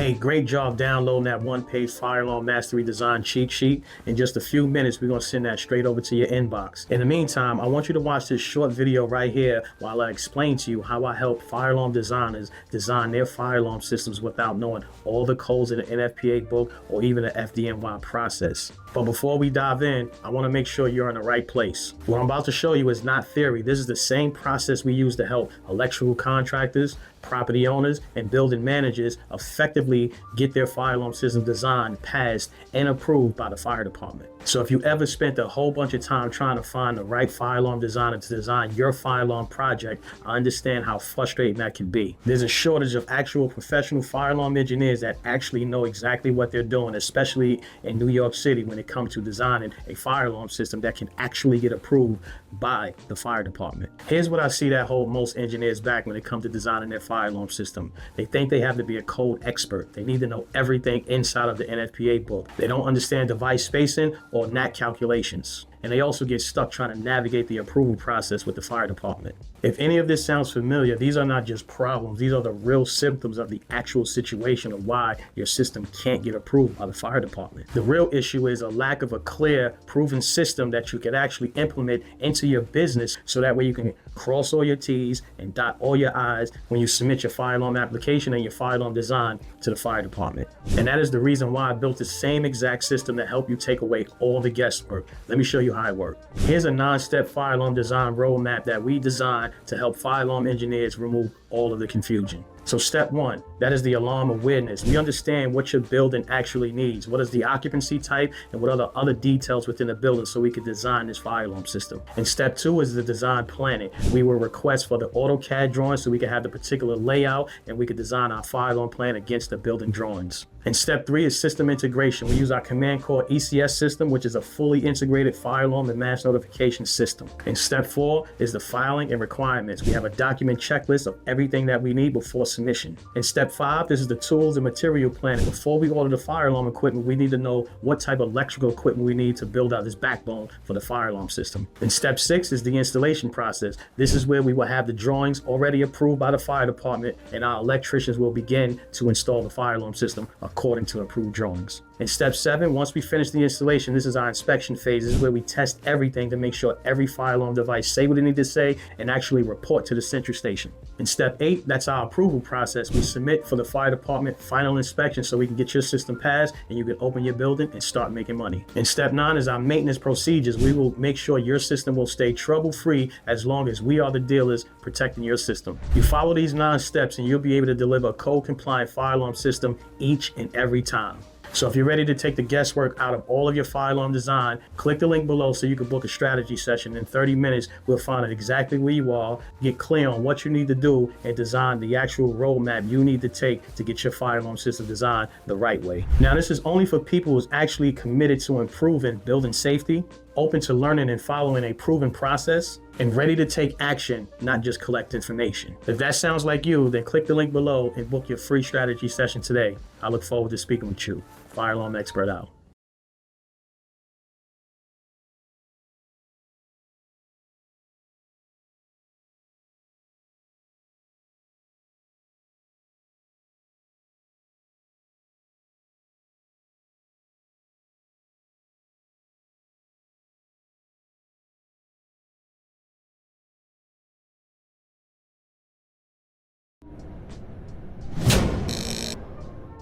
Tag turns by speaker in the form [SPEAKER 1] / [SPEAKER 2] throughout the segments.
[SPEAKER 1] Hey, great job downloading that one-page fire alarm mastery design cheat sheet. In just a few minutes, we're going to send that straight over to your inbox. In the meantime, I want you to watch this short video right here while I explain to you how I help fire alarm designers design their fire alarm systems without knowing all the codes in the NFPA book or even the FDNY process. But before we dive in, I want to make sure you're in the right place. What I'm about to show you is not theory. This is the same process we use to help electrical contractors, property owners, and building managers effectively get their fire alarm system designed, passed, and approved by the fire department. So if you ever spent a whole bunch of time trying to find the right fire alarm designer to design your fire alarm project, I understand how frustrating that can be. There's a shortage of actual professional fire alarm engineers that actually know exactly what they're doing, especially in New York City when it comes to designing a fire alarm system that can actually get approved by the fire department. Here's what I see that hold most engineers back when it comes to designing their fire alarm system. They think they have to be a code expert. They need to know everything inside of the NFPA book. They don't understand device spacing or NAT calculations. And they also get stuck trying to navigate the approval process with the fire department. If any of this sounds familiar, these are not just problems. These are the real symptoms of the actual situation of why your system can't get approved by the fire department. The real issue is a lack of a clear, proven system that you can actually implement into your business so that way you can cross all your T's and dot all your I's when you submit your fire alarm application and your fire alarm design to the fire department. And that is the reason why I built the same exact system to help you take away all the guesswork. Let me show you how it works. Here's a 9-step fire alarm design roadmap that we designed to help fire alarm engineers remove all of the confusion. So step 1, that is the alarm awareness. We understand what your building actually needs. What is the occupancy type and what are the other details within the building so we can design this fire alarm system. And step 2 is the design planning. We will request for the AutoCAD drawings so we can have the particular layout and we can design our fire alarm plan against the building drawings. And step 3 is system integration. We use our Command Core ECS system, which is a fully integrated fire alarm and mass notification system. And step 4 is the filing and requirements. We have a document checklist of everything that we need before submission. And step 5, this is the tools and material planning. Before we order the fire alarm equipment, we need to know what type of electrical equipment we need to build out this backbone for the fire alarm system. And step 6 is the installation process. This is where we will have the drawings already approved by the fire department and our electricians will begin to install the fire alarm system according to approved drawings. In step 7, once we finish the installation, this is our inspection phase. This is where we test everything to make sure every fire alarm device say what it needs to say and actually report to the central station. In step 8, that's our approval process. We submit for the fire department final inspection so we can get your system passed and you can open your building and start making money. In step 9 is our maintenance procedures. We will make sure your system will stay trouble-free as long as we are the dealers protecting your system. You follow these 9 steps and you'll be able to deliver a code-compliant fire alarm system each and every time. So if you're ready to take the guesswork out of all of your fire alarm design, click the link below so you can book a strategy session. In 30 minutes, we'll find out exactly where you are, get clear on what you need to do, and design the actual roadmap you need to take to get your fire alarm system designed the right way. Now, this is only for people who's actually committed to improving building safety, open to learning and following a proven process, and ready to take action, not just collect information. If that sounds like you, then click the link below and book your free strategy session today. I look forward to speaking with you. Fire alarm expert out.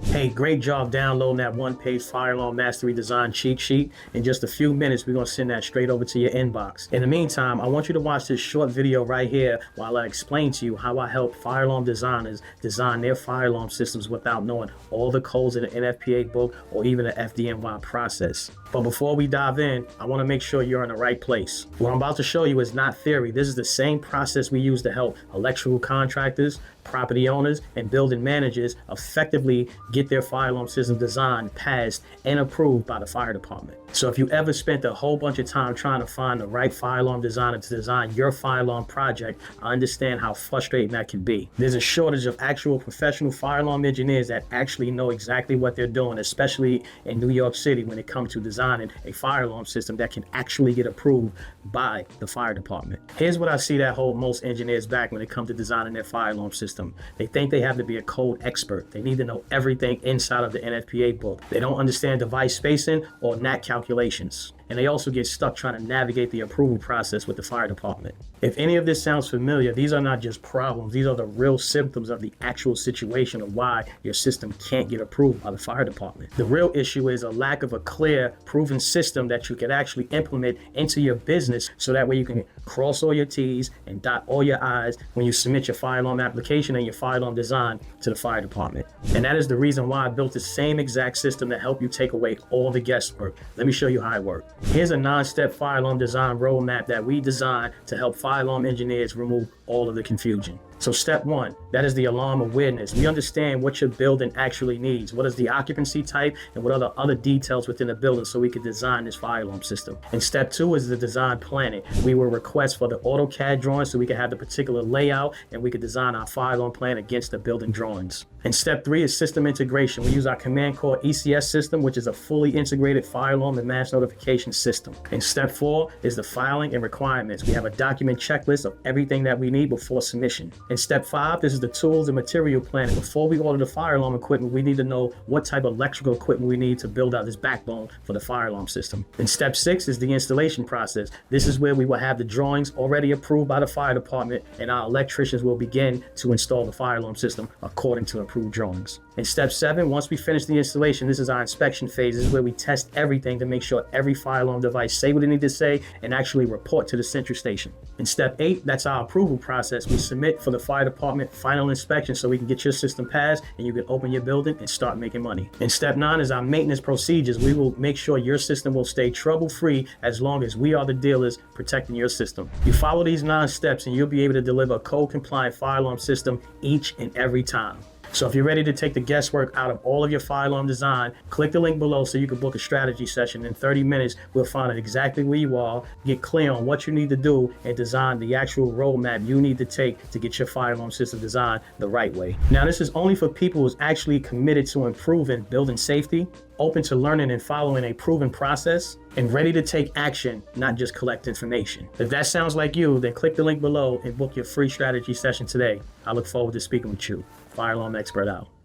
[SPEAKER 1] Hey, great job downloading that one-page fire alarm mastery design cheat sheet. In just a few minutes, we're going to send that straight over to your inbox. In the meantime, I want you to watch this short video right here while I explain to you how I help fire alarm designers design their fire alarm systems without knowing all the codes in the NFPA book or even the FDNY process. But before we dive in, I want to make sure you're in the right place. What I'm about to show you is not theory. This is the same process we use to help electrical contractors, property owners, and building managers effectively get their fire alarm system designed, passed, and approved by the fire department. So if you ever spent a whole bunch of time trying to find the right fire alarm designer to design your fire alarm project, I understand how frustrating that can be. There's a shortage of actual professional fire alarm engineers that actually know exactly what they're doing, especially in New York City when it comes to design designing a fire alarm system that can actually get approved by the fire department. Here's what I see that hold most engineers back when it comes to designing their fire alarm system. They think they have to be a code expert. They need to know everything inside of the NFPA book. They don't understand device spacing or NAT calculations. And they also get stuck trying to navigate the approval process with the fire department. If any of this sounds familiar, these are not just problems. These are the real symptoms of the actual situation of why your system can't get approved by the fire department. The real issue is a lack of a clear, proven system that you can actually implement into your business so that way you can cross all your T's and dot all your I's when you submit your fire alarm application and your fire alarm design to the fire department. And that is the reason why I built the same exact system to help you take away all the guesswork. Let me show you how it works. Here's a 9-step fire alarm design roadmap that we designed to help fire alarm engineers remove all of the confusion. So step 1, that is the alarm awareness. We understand what your building actually needs. What is the occupancy type and what are the other details within the building so we can design this fire alarm system. And step 2 is the design planning. We will request for the AutoCAD drawings so we can have the particular layout and we can design our fire alarm plan against the building drawings. And step 3 is system integration. We use our Command Core ECS system, which is a fully integrated fire alarm and mass notification system. And step 4 is the filing and requirements. We have a document checklist of everything that we need before submission. And step 5, this is the tools and material planning. Before we order the fire alarm equipment, we need to know what type of electrical equipment we need to build out this backbone for the fire alarm system. And step 6 is the installation process. This is where we will have the drawings already approved by the fire department and our electricians will begin to install the fire alarm system according to approved drawings. And step 7, once we finish the installation, this is our inspection phase. This is where we test everything to make sure every fire alarm device say what it needs to say and actually report to the central station. In step 8, that's our approval process. We submit for the fire department final inspection so we can get your system passed and you can open your building and start making money. And step 9 is our maintenance procedures. We will make sure your system will stay trouble-free as long as we are the dealers protecting your system. You follow these 9 steps and you'll be able to deliver a code-compliant fire alarm system each and every time. So if you're ready to take the guesswork out of all of your fire alarm design, click the link below so you can book a strategy session. In 30 minutes, we'll find out exactly where you are, get clear on what you need to do, and design the actual roadmap you need to take to get your fire alarm system designed the right way. Now, this is only for people who's actually committed to improving building safety, open to learning and following a proven process, and ready to take action, not just collect information. If that sounds like you, then click the link below and book your free strategy session today. I look forward to speaking with you. Fire alarm expert out.